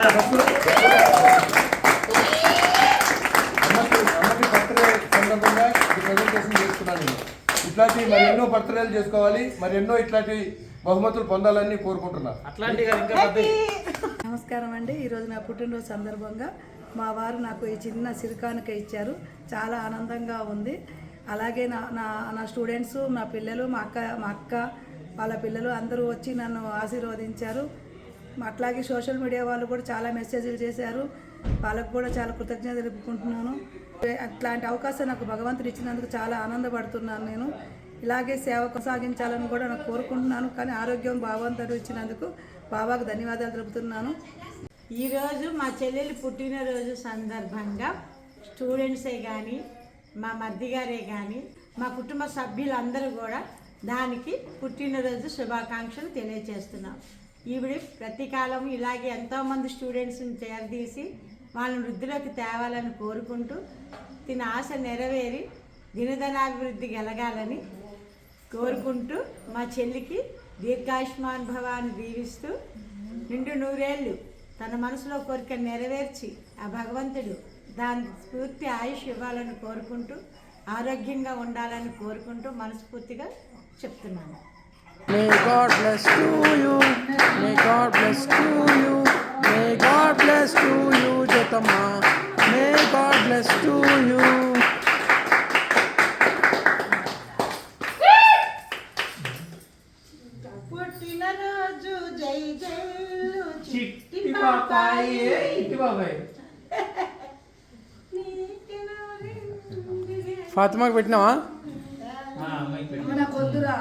అమ్మకి బర్త్డే సందర్భంగా ప్రజెంటేషన్ చేస్తున్నాను. ఇట్లాంటి మరెన్నో బర్త్డేలు చేసుకోవాలి, మరెన్నో ఇట్లాంటి బహుమతులు పొందాలని కోరుకుంటున్నా. నమస్కారం అండి. ఈరోజు నా పుట్టినరోజు సందర్భంగా మా వారు నాకు ఈ చిన్న సిరికానుక ఇచ్చారు. చాలా ఆనందంగా ఉంది. అలాగే నా స్టూడెంట్స్, మా పిల్లలు, మా అక్క వాళ్ళ పిల్లలు అందరూ వచ్చి నన్ను ఆశీర్వదించారు. అట్లాగే సోషల్ మీడియా వాళ్ళు కూడా చాలా మెసేజ్లు చేశారు. వాళ్ళకు కూడా చాలా కృతజ్ఞత తెలుపుకుంటున్నాను. అట్లాంటి అవకాశం నాకు భగవంతుడు ఇచ్చినందుకు చాలా ఆనందపడుతున్నాను. నేను ఇలాగే సేవ కొనసాగించాలని కూడా నాకు కోరుకుంటున్నాను. కానీ ఆరోగ్యం భగవంతుడు ఇచ్చినందుకు బాబాకు ధన్యవాదాలు తెలుపుతున్నాను. ఈరోజు మా చెల్లెలి పుట్టినరోజు సందర్భంగా స్టూడెంట్సే కానీ, మా మర్ది గారే కానీ, మా కుటుంబ సభ్యులందరూ కూడా దానికి పుట్టినరోజు శుభాకాంక్షలు తెలియజేస్తున్నాం. ఈవిడ ప్రతి కాలం ఇలాగే ఎంతోమంది స్టూడెంట్స్ని చేరదీసి వాళ్ళని వృద్ధిలోకి తేవాలని కోరుకుంటూ తిన ఆశ నెరవేరి దినదనాభివృద్ధి కలగాలని కోరుకుంటూ మా చెల్లికి దీర్ఘాయుష్మాన్ భవాన్ని దీవిస్తూ నిండు నూరేళ్ళు తన మనసులో కోరిక నెరవేర్చి ఆ భగవంతుడు దాని స్ఫూర్తి ఆయుష్ ఇవ్వాలని కోరుకుంటూ ఆరోగ్యంగా ఉండాలని కోరుకుంటూ మనస్ఫూర్తిగా చెప్తున్నాను. May God bless to you. May God bless to you. May God bless to you, Jatama. May God bless to you. పుట్టినరోజు జై జైలు చిట్టి పాపాయి ఇట్టి బాబాయ్ ఫాతిమాకి పెట్టినావా? నాకు వద్దురా.